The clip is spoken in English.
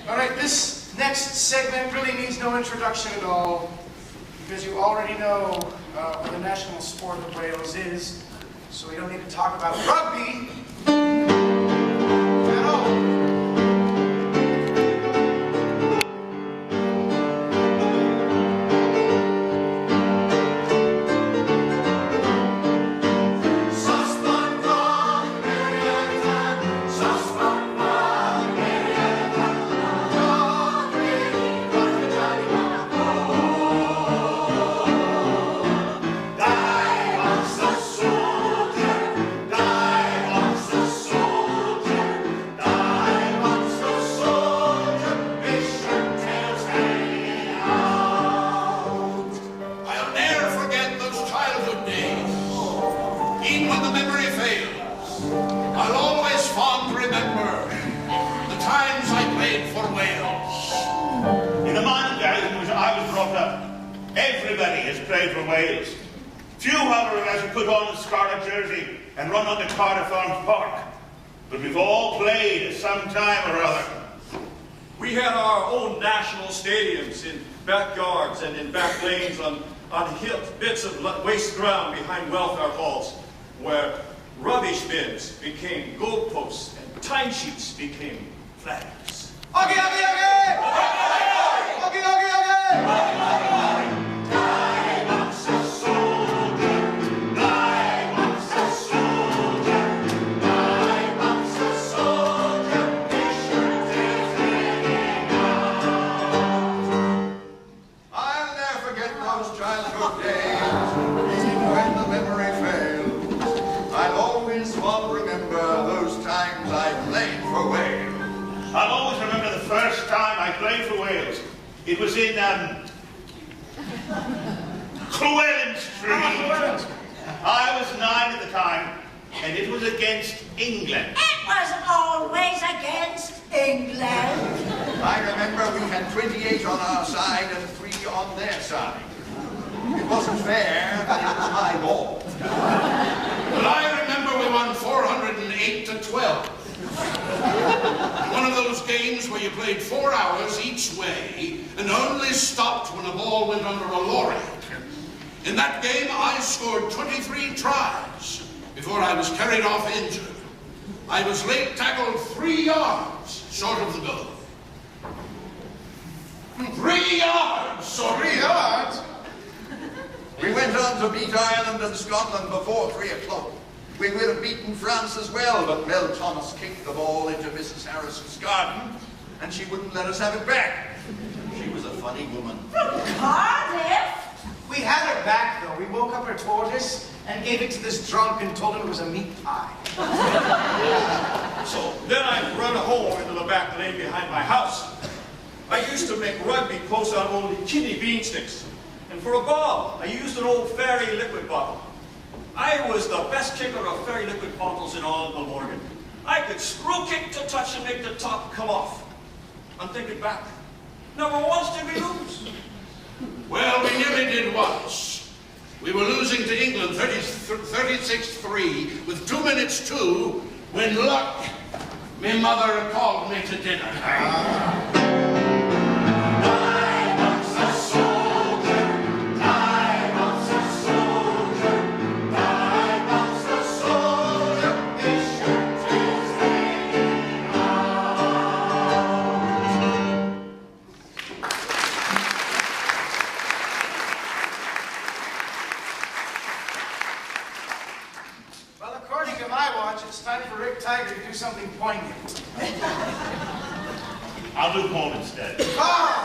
All right, this next segment really needs no introduction at all, because you already know what the national sport of Wales is, so we don't need to talk about rugby at all. Everybody has played for Wales. Few, however, have actually put on the scarlet jersey and run on the Cardiff Arms Park. But we've all played at some time or other. We had our own national stadiums in backyards and in back lanes on bits of waste ground behind welfare halls, where rubbish bins became goalposts and timesheets became flags. Oggy, oggy, oggy! Oggy, oggy, oggy! I'll always remember the first time I played for Wales. It was in Llewellyn Street. I was 9 at the time, and it was against England. It was always against England. I remember we had 28 on our side and 3 on their side. It wasn't fair, but it was my ball. But I remember we won 408 to 12. One of those games where you played 4 hours each way and only stopped when a ball went under a lorry. In that game, I scored 23 tries before I was carried off injured. I was late tackled 3 yards short of the goal. 3 yards short. 3 yards? We went on to beat Ireland and Scotland before 3 o'clock. We would have beaten France as well, but Mel Thomas kicked the ball into Mrs. Harrison's garden, and she wouldn't let us have it back. She was a funny woman. From Cardiff? We had her back, though. We woke up her tortoise and gave it to this drunk and told him it was a meat pie. So then I run home into the back lane behind my house. I used to make rugby close on old kidney bean sticks. And for a ball, I used an old fairy liquid bottle. I was the best kicker of fairy liquid bottles in all of Glamorgan. I could screw kick to touch and make the top come off. I'm thinking back. Never once did we lose. Well, we nearly did once. We were losing to England 36-3 with 2 minutes to when luck, my mother called me to dinner. Something poignant. I'll do home instead. Ah!